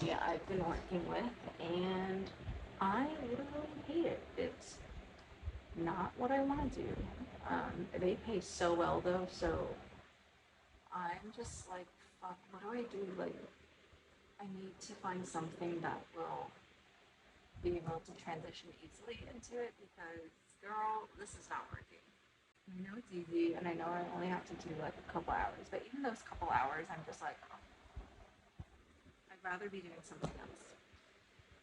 agency I've been working with, and I literally hate it. It's not what I want to do. They pay so well though, so I'm just like, fuck, what do I do? Like, I need to find something that will be able to transition easily into it because, girl, this is not working. I know it's easy, and I know I only have to do like a couple hours, but even those couple hours, I'm just like, oh, I'd rather be doing something else.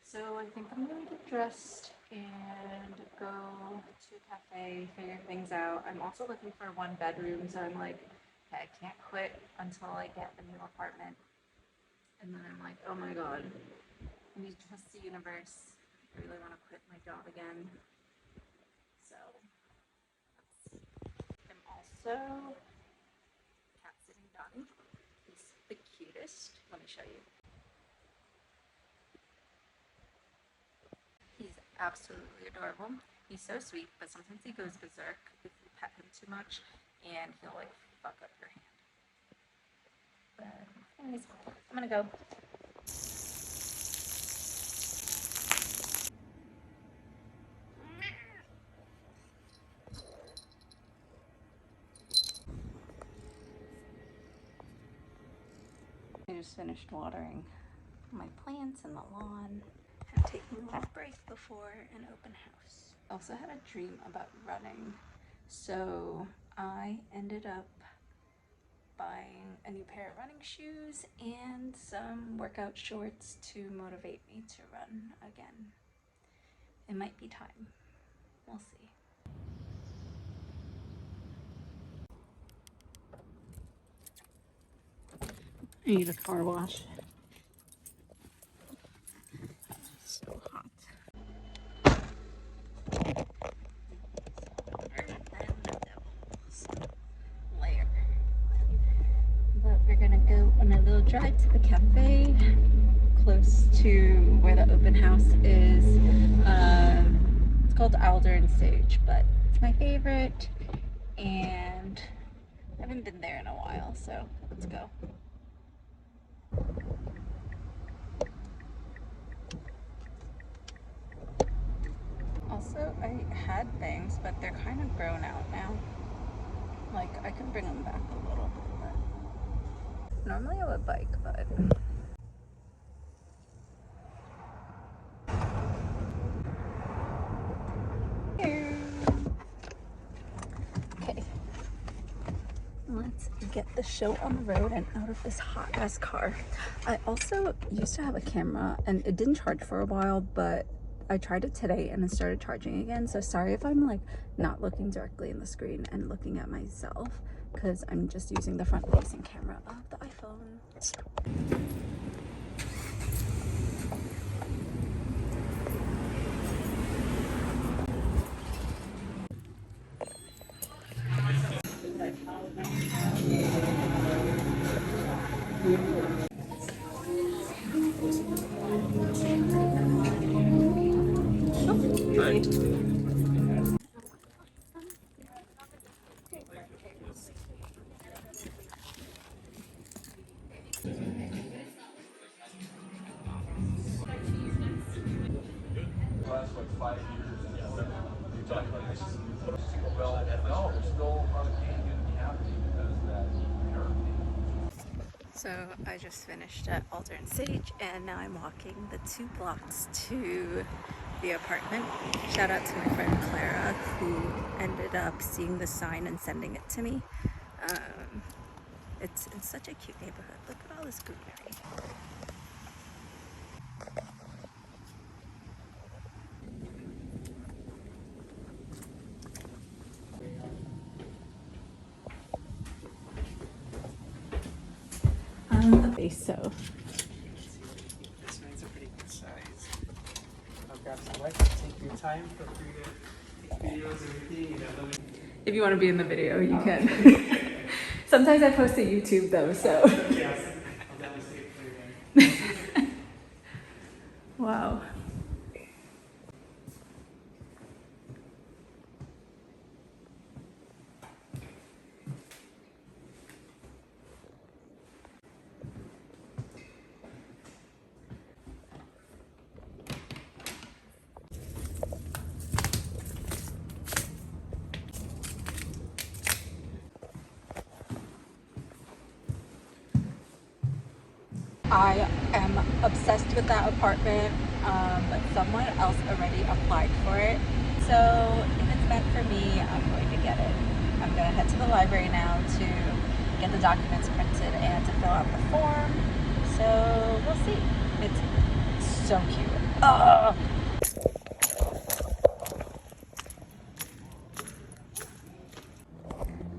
So I think I'm gonna get dressed and go to a cafe, figure things out. I'm also looking for one bedroom, so I'm like, okay, I can't quit until I get a new apartment. And then I'm like, oh my god, I need to trust the universe. I really want to quit my job again. So I'm also cat sitting Donnie. He's the cutest. Let me show you. He's absolutely adorable. He's so sweet, but sometimes he goes berserk if you pet him too much, and he'll like fuck up your hand. But anyways, I'm gonna go. I just finished watering my plants and the lawn and taking a little break before an open house. I also had a dream about running, so I ended up buying a new pair of running shoes and some workout shorts to motivate me to run again. It might be time. We'll see. I need a car wash. It's so hot. Layer. But we're gonna go on a little drive to the cafe close to where the open house is. It's called Alder and Sage, but it's my favorite, and I haven't been there in a while, so let's go. Also, I had bangs, but they're kind of grown out now. Like, I can bring them back a little, but normally I would bike, but okay, let's get the show on the road and out of this hot ass car. I also used to have a camera and it didn't charge for a while, but I tried it today and it started charging again. So sorry if I'm like not looking directly in the screen and looking at myself, because I'm just using the front facing camera of the iPhone. So I just finished at Alder and Sage, and now I'm walking the 2 blocks to the apartment. Shout out to my friend Clara, who ended up seeing the sign and sending it to me. It's in such a cute neighborhood. Look at all this greenery. Okay, so This one's a pretty good size. I'll grab some light. Take your time. Feel free to take videos and everything. if you want to be in the video, you can. Sometimes I post to YouTube though, so. Yes, I'll definitely stay for you then. Wow. I am obsessed with that apartment, but someone else already applied for it. So if it's meant for me, I'm going to get it. I'm going to head to the library now to get the documents printed and to fill out the form. So we'll see. It's so cute. Ugh.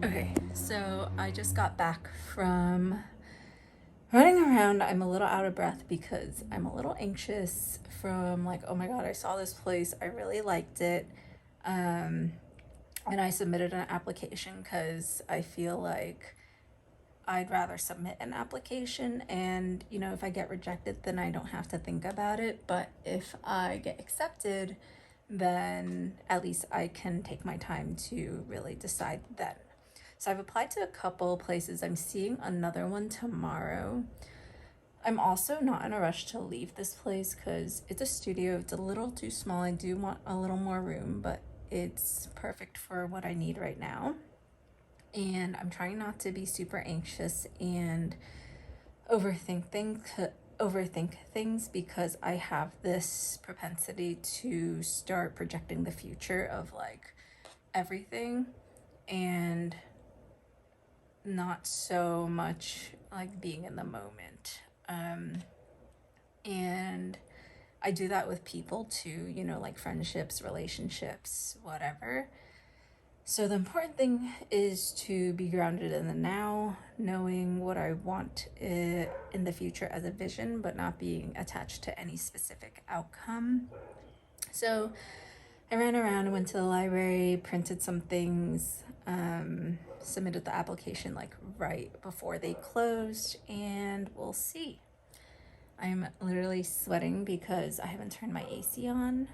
Okay, so I just got back from running around. I'm a little out of breath because I'm a little anxious from like, oh my god, I saw this place, I really liked it. And I submitted an application because I feel like I'd rather submit an application and, you know, if I get rejected, then I don't have to think about it. But if I get accepted, then at least I can take my time to really decide then. So I've applied to a couple places. I'm seeing another one tomorrow. I'm also not in a rush to leave this place because it's a studio. It's a little too small. I do want a little more room, but it's perfect for what I need right now. And I'm trying not to be super anxious and overthink things because I have this propensity to start projecting the future of like everything and not so much like being in the moment. And I do that with people too, you know, like friendships, relationships, whatever. So the important thing is to be grounded in the now, knowing what I want in the future as a vision, but not being attached to any specific outcome. So I ran around, went to the library, printed some things, submitted the application like right before they closed, and we'll see. I'm literally sweating because I haven't turned my AC on,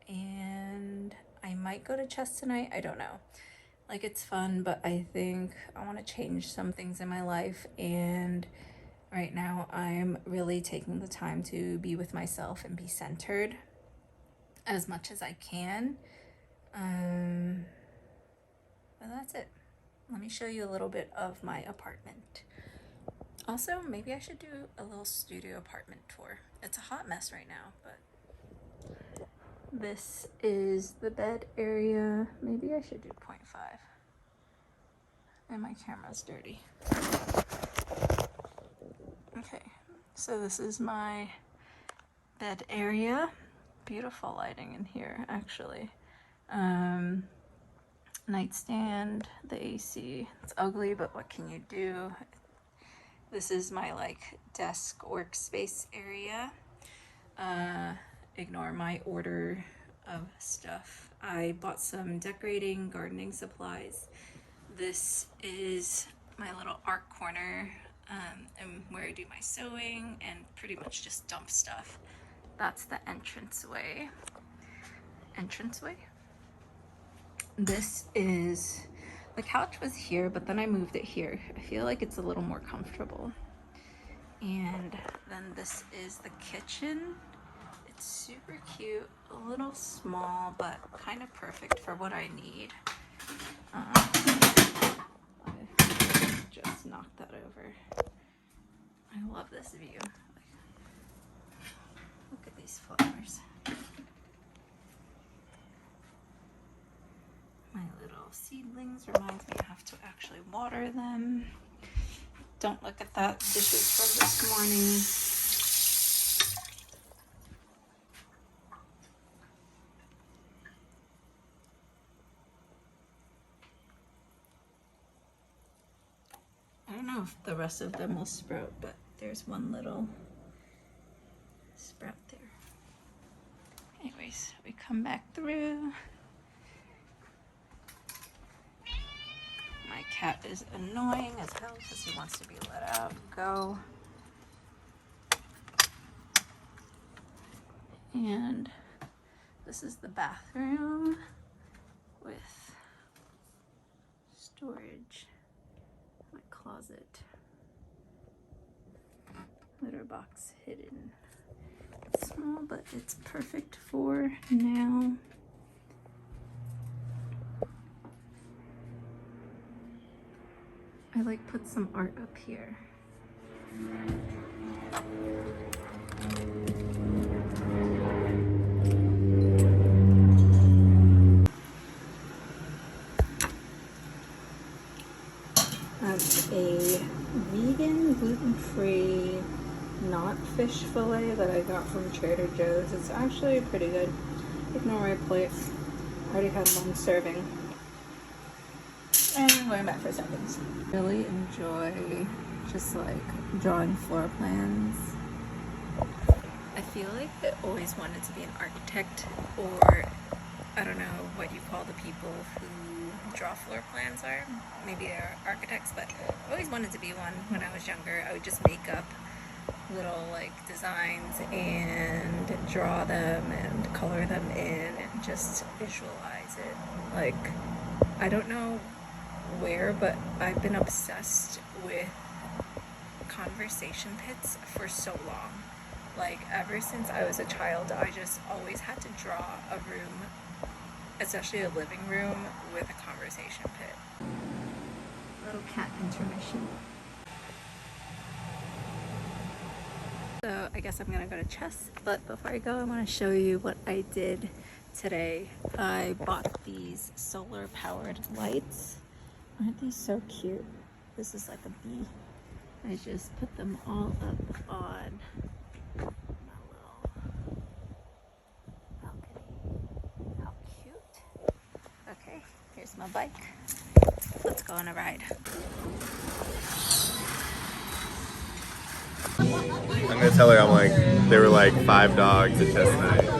and I might go to chess tonight. I don't know. Like, it's fun, but I think I want to change some things in my life, and right now I'm really taking the time to be with myself and be centered as much as I can. But that's it. Let me show you a little bit of my apartment. Also, maybe I should do a little studio apartment tour. It's a hot mess right now, but this is the bed area. Maybe I should do 0.5. And my camera's dirty. Okay, so this is my bed area. Beautiful lighting in here, actually. Nightstand, the AC. It's ugly, but what can you do? This is my like desk workspace area. Ignore my order of stuff. I bought some decorating, gardening supplies. This is my little art corner, and where I do my sewing and pretty much just dump stuff. That's the entranceway. This is, the couch was here, but then I moved it here. I feel like it's a little more comfortable. And then this is the kitchen. It's super cute, a little small, but kind of perfect for what I need. I just knocked that over. I love this view. Look at these flowers. My little seedlings reminds me I have to actually water them. Don't look at that. Dishes from this morning. I don't know if the rest of them will sprout, but there's one little sprout there. Anyways, we come back through. My cat is annoying as hell because he wants to be let out. Go. And this is the bathroom with storage. My closet. Litter box hidden. It's small, but it's perfect for now. I like put some art up here. That's a vegan, gluten-free, not fish fillet that I got from Trader Joe's. It's actually pretty good. Ignore my plate. I already had one serving. And I'm going back for seconds. Really enjoy just like drawing floor plans. I feel like I always wanted to be an architect, or I don't know what you call the people who draw floor plans are. Maybe they're architects, but I always wanted to be one when I was younger. I would just make up little like designs and draw them and color them in and just visualize it. Like, I don't know where, but I've been obsessed with conversation pits for so long. Like, ever since I was a child, I just always had to draw a room, especially a living room, with a conversation pit. Little cat intermission. So I guess I'm gonna go to chess, but before I go, I want to show you what I did today. I bought these solar powered lights. Aren't these so cute? This is like a bee. I just put them all up on my little balcony. How cute. Okay, here's my bike. Let's go on a ride. I'm gonna tell her I'm like, there were like 5 dogs at chess night.